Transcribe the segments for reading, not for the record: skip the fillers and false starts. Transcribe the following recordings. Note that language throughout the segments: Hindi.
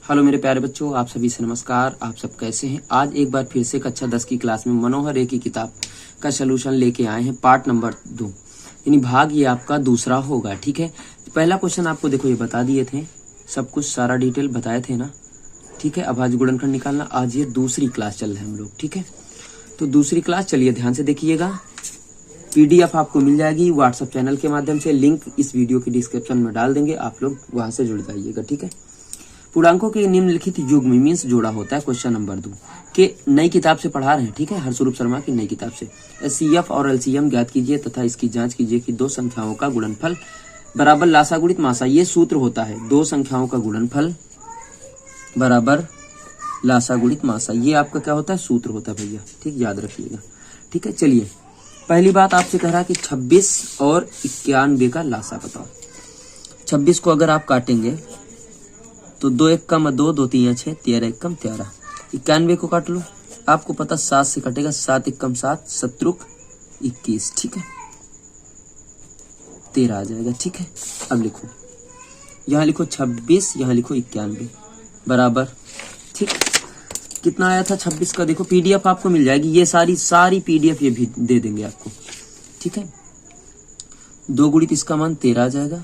हेलो मेरे प्यारे बच्चों, आप सभी से नमस्कार। आप सब कैसे हैं? आज एक बार फिर से कक्षा 10 की क्लास में मनोहर ए की किताब का सलूशन लेके आए हैं, पार्ट नंबर 2, यानी भाग ये आपका दूसरा होगा। ठीक है, पहला क्वेश्चन आपको देखो ये बता दिए थे, सब कुछ सारा डिटेल बताए थे ना। ठीक है, अब आज गुणनखंड निकालना। आज ये दूसरी क्लास चल रहे हैं हम लोग। ठीक है, तो दूसरी क्लास चलिए ध्यान से देखिएगा। PDF आपको मिल जाएगी व्हाट्सएप चैनल के माध्यम से, लिंक इस वीडियो के डिस्क्रिप्शन में डाल देंगे, आप लोग वहां से जुड़ जाइएगा। ठीक है, पूर्णांकों के निम्नलिखित युग्म मीन्स जोड़ा होता है। क्वेश्चन नंबर 2 के नई किताब से पढ़ा रहे हैं। ठीक है, हरस्वरूप शर्मा की नई किताब से। HCF और LCM ज्ञात कीजिए तथा इसकी जांच कीजिए कि दो संख्याओं का गुणनफल बराबर लासा गुणित मासा। ये सूत्र होता है, दो संख्याओं का गुणनफल बराबर लासा गुणित मासा। ये आपका क्या होता है? सूत्र होता है भैया। ठीक, याद रखिएगा। ठीक है, चलिए पहली बात आपसे कह रहा है कि 26 और 91 का लासा बताओ। 26 को अगर आप काटेंगे तो 2 1 कम 2, 2 3 6, 13 1 कम 13। 91 को काट लो, आपको पता 7 से कटेगा, 7 1 कम 7, 7 21। ठीक है, 13 आ जाएगा। ठीक है, अब लिखो, यहाँ लिखो 26, यहाँ लिखो 91 बराबर। ठीक, कितना आया था 26 का? देखो PDF आपको मिल जाएगी, ये सारी PDF ये भी दे देंगे आपको। ठीक है, 2 गुणित इसका मान 13 आ जाएगा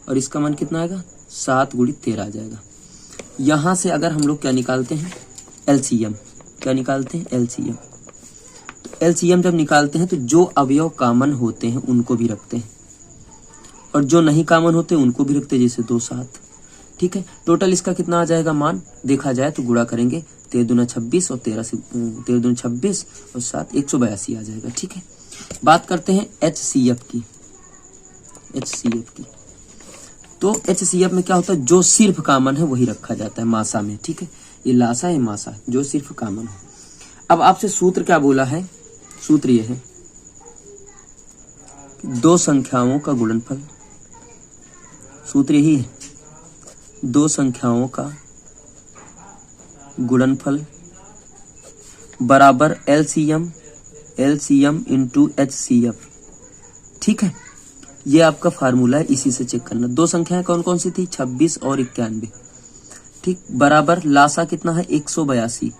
और इसका मान कितना आएगा? 7 गुणित 13 आ जाएगा। यहां से अगर हम लोग क्या निकालते हैं? LCM। क्या निकालते हैं? LCM। तो LCM जब निकालते हैं तो जो अवयव कॉमन होते हैं उनको भी रखते हैं और जो नहीं कॉमन होते उनको भी रखते हैं, जैसे 2 7। ठीक है, टोटल इसका कितना आ जाएगा मान? देखा जाए तो गुणा करेंगे, 13 दूना 26 और 13 से 13 दूना 26 और 7 182 आ जाएगा। ठीक है, बात करते हैं HCF की। तो HCF में क्या होता है? जो सिर्फ कॉमन है वही रखा जाता है मासा में। ठीक है, ये लासा है, मासा है, जो सिर्फ कॉमन है। अब आपसे सूत्र क्या बोला है? सूत्र ये है, दो संख्याओं का गुणनफल। सूत्र यही है, दो संख्याओं का गुणनफल बराबर LCM इंटू HCF। ठीक है, ये आपका फार्मूला है, इसी से चेक करना। दो संख्याएं कौन कौन सी थी? 26 और 91। ठीक, बराबर लासा कितना है? 182।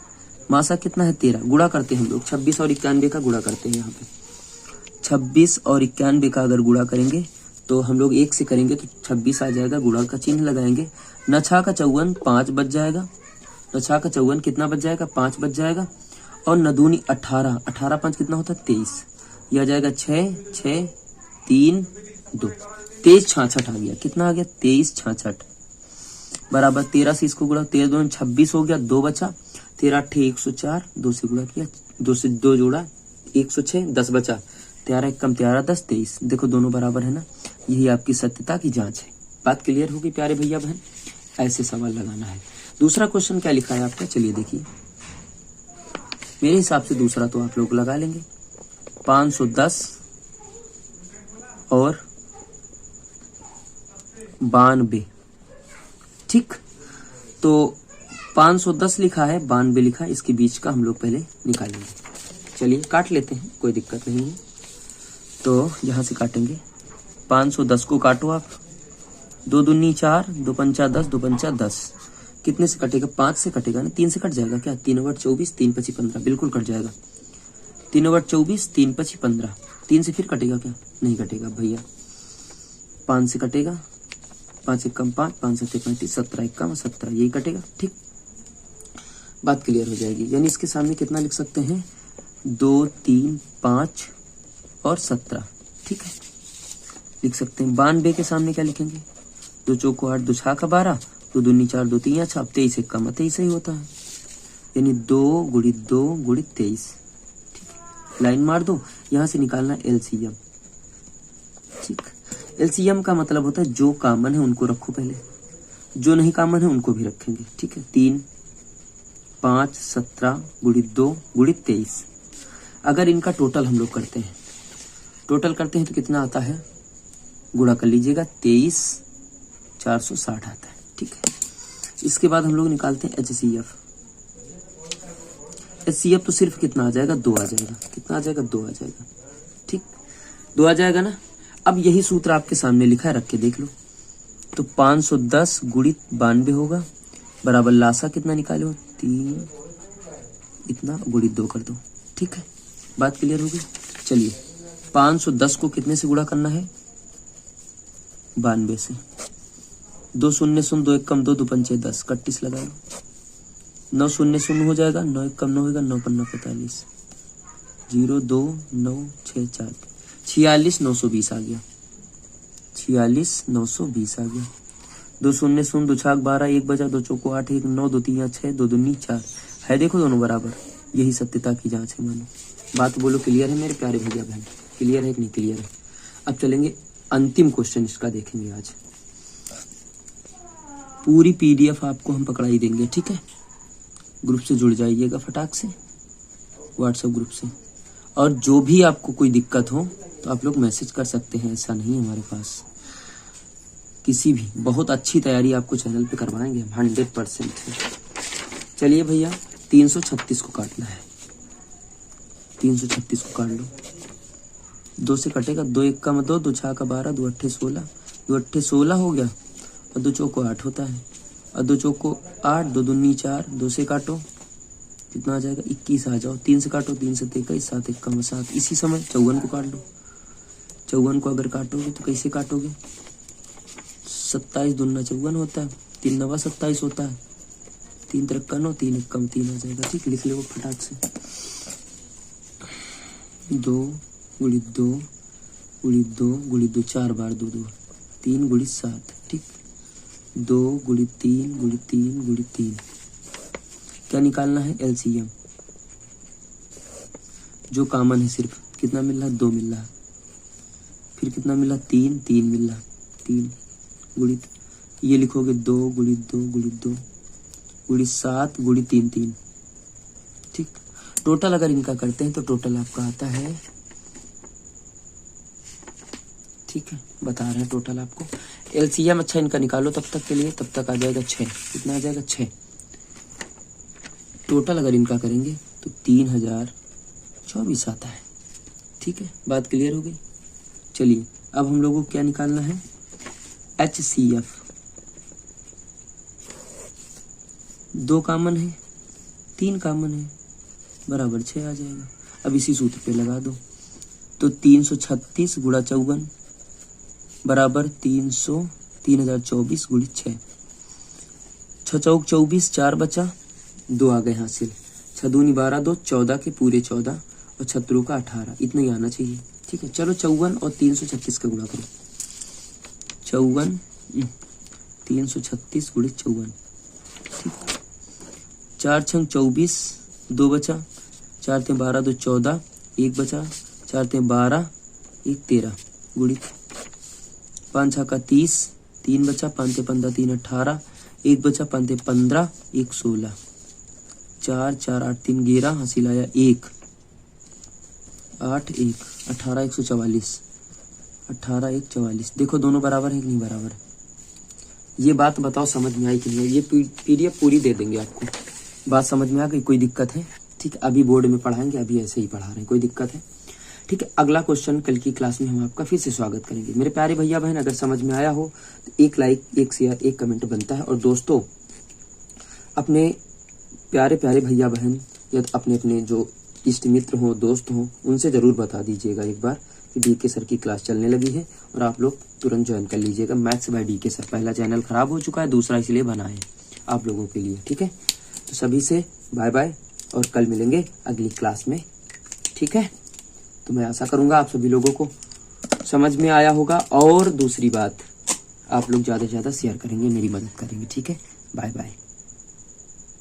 मासा कितना है? 13। गुणा करते हैं हम लोग, 26 और 91 का गुणा करते हैं। यहाँ पे 26 और 91 का अगर गुणा करेंगे तो हम लोग 1 से करेंगे तो 26 आ जाएगा, गुणा का चिन्ह लगाएंगे। नछा का 54 5 बच जाएगा। नछा का 54 कितना बच जाएगा? 5 बच जाएगा। और नदूनी 18, 18 5 कितना होता है? 23। यह आ जाएगा 6 6 3 2, 23 66 आ गया। कितना आ गया? 23 66 बराबर 13 से इसको गुणा, 13 2 26 हो गया, 2 बचा, 13 8 104, 2 से गुणा किया, 2 से 2 जोड़ा 106, 10 बचा, 13 1 कम 13 10 23। देखो दोनों बराबर है ना, यही आपकी सत्यता की जांच है। बात क्लियर होगी प्यारे भैया बहन? ऐसे सवाल लगाना है। दूसरा क्वेश्चन क्या लिखा है आपका? चलिए देखिए, मेरे हिसाब से दूसरा तो आप लोग लगा लेंगे, 510 और 92। ठीक, तो 510 लिखा है, 92 लिखा है, इसके बीच का हम लोग पहले निकालेंगे। चलिए काट लेते हैं, कोई दिक्कत नहीं है। तो यहां से काटेंगे, 510 को काटो आप, 2 दूनी 4, 2 पंचा 10, 2 पंचा 10। कितने से कटेगा? 5 से कटेगा ना, 3 से कट जाएगा क्या? 3 over 24, 3 5 15, बिल्कुल कट जाएगा। 3 over 24, 3 5 15। 3 से फिर कटेगा क्या? नहीं कटेगा भैया। 5 से कटेगा, 5 1 कम 5, 5 7 35, 17 1 कम 17, यही कटेगा। ठीक, बात क्लियर हो जाएगी। यानी इसके सामने कितना लिख सकते हैं? 2 3 5 और 17। ठीक है, लिख सकते हैं। 92 के सामने क्या लिखेंगे? 2 चौको 8, 2 छा का 12, 2 दूनी 4, 2 3 6, 23 1 कम 23 ही होता है, यानी 2 गुणित 2 गुणित 23। ठीक है, लाइन मार दो। यहां से निकालना LCM। ठीक, LCM का मतलब होता है जो कॉमन है उनको रखो पहले, जो नहीं कॉमन है उनको भी रखेंगे। ठीक है, 3 5 17 गुणित 2 गुणित 23। अगर इनका टोटल हम लोग करते हैं, तो कितना आता है? गुणा कर लीजिएगा, 23 460 आता है। ठीक है, इसके बाद हम लोग निकालते हैं HCF। तो सिर्फ कितना आ जाएगा? 2 आ जाएगा। कितना आ जाएगा? 2 आ जाएगा। ठीक, 2 आ जाएगा ना। अब यही सूत्र आपके सामने लिखा है, रख के देख लो। तो 510 गुणित 92 होगा, बराबर लासा कितना निकालो 3 इतना गुणित 2 कर दो। ठीक है, बात क्लियर होगी। चलिए 510 को कितने से गुणा करना है 92 से। 2 शून्य शून्य 2 एक कम 2 2 पंचे 10 31 लगा लो। 9 शून्य शून्य हो जाएगा 9 एक कम 9 होगा 9 पन्ना 45 0 2 9 6 4 46 920 आ गया। 46 920 आ गया। 2 शून्य शून्य 2 छाक 12 1 बजा 2 चौको 8 1 9 2 3 6 2 दूनी 4 है। देखो दोनों बराबर, यही सत्यता की जांच है। मानो बात बोलो क्लियर है मेरे प्यारे भैया बहन, क्लियर है कि नहीं क्लियर है। अब चलेंगे अंतिम क्वेश्चन इसका देखेंगे आज। पूरी PDF आपको हम पकड़ाई देंगे। ठीक है, ग्रुप से जुड़ जाइएगा फटाक से, व्हाट्सएप ग्रुप से। और जो भी आपको कोई दिक्कत हो तो आप लोग मैसेज कर सकते हैं, ऐसा नहीं हमारे पास किसी भी। बहुत अच्छी तैयारी आपको चैनल पे करवाएंगे हम 100%। चलिए भैया 336 को काटना है। 336 को काट लो। 2 से कटेगा 2 एक का 2 2 छा का 12 2 अट्ठे 16 2 अट्ठे 16 हो गया और 2 चौको 8 होता है और 2 चौको 8 2 दूनी 4 2 से काटो कितना आ जाएगा 21 आ जाओ। 3 से काटो 3 से 23 7 एक कम 7। इसी समय 54 को काट लो। 54 को अगर काटोगे तो कैसे काटोगे 27 दूना 54 होता है 3 नवा 27 होता है 3 तिरक्का 9 3 एक कम 3 आ जाएगा। ठीक, लिख लो फटाक से। 2 गुणित 2 गुणित 2 गुणित 2 4 बार 2 2 3 गुणित 7। ठीक, 2 गुणित 3 गुणित 3 गुणित 3 क्या निकालना है LCM। जो कॉमन है सिर्फ कितना मिल रहा है 2 मिल रहा है। फिर कितना मिला 3 3 मिल रहा 3 गुणित ये लिखोगे 2 गुणित 2 गुणित 2 गुणित 7 गुणित 3 3। ठीक, टोटल अगर इनका करते हैं तो टोटल आपका आता है। ठीक है, बता रहे हैं टोटल आपको। LCM अच्छा इनका निकालो तब तक के लिए, तब तक आ जाएगा 6। कितना आ जाएगा 6। टोटल अगर इनका करेंगे तो 3024 आता है। ठीक है, बात क्लियर हो गई। चलिए अब हम लोगों को क्या निकालना है HCF। 2 कॉमन है 3 कॉमन है बराबर 6 आ जाएगा। अब इसी सूत्र पे लगा दो तो 336 गुणा 54 बराबर 3024 गुणित 6। 6 चौक 24 4 बचा 2 आ गए हासिल। 6 दूनी 12 2 14 के पूरे 14 और 6 का 18 इतना ही आना चाहिए। ठीक है, चलो 54 और 336 का गुणा करो। 54 336 गुणित 54। ठीक, 4 छंग 24 2 बचा 4 ते 12 2 14 1 बचा 4 ते 12 1 13 गुणित 5 छा का 30 3 बचा 5 ते 15 3 18 1 बचा 5 ते 15 1 16 4 4 8 3 11 हासिल आया 1 8 1 18 144 18 1 44। देखो दोनों बराबर है कि नहीं बराबर। ये बात बताओ समझ में आई कि नहीं। ये PDF पूरी दे देंगे आपको। बात समझ में आ गई, कोई दिक्कत है। ठीक है, अभी बोर्ड में पढ़ाएंगे, अभी ऐसे ही पढ़ा रहे हैं, कोई दिक्कत है। ठीक है, अगला क्वेश्चन कल की क्लास में हम आपका फिर से स्वागत करेंगे। मेरे प्यारे भैया बहन अगर समझ में आया हो तो एक लाइक 1 शेयर 1 कमेंट बनता है। और दोस्तों अपने प्यारे प्यारे भैया बहन या अपने अपने जो इष्ट मित्र हो दोस्त हो उनसे जरूर बता दीजिएगा एक बार कि DK सर की क्लास चलने लगी है और आप लोग तुरंत ज्वाइन कर लीजिएगा। Maths by DK sir. पहला चैनल खराब हो चुका है, दूसरा इसलिए बना है आप लोगों के लिए। ठीक है, तो सभी से बाय बाय और कल मिलेंगे अगली क्लास में। ठीक है, तो मैं आशा करूंगा आप सभी लोगों को समझ में आया होगा। और दूसरी बात, आप लोग ज़्यादा से ज़्यादा शेयर करेंगे, मेरी मदद करेंगे। ठीक है, बाय बाय।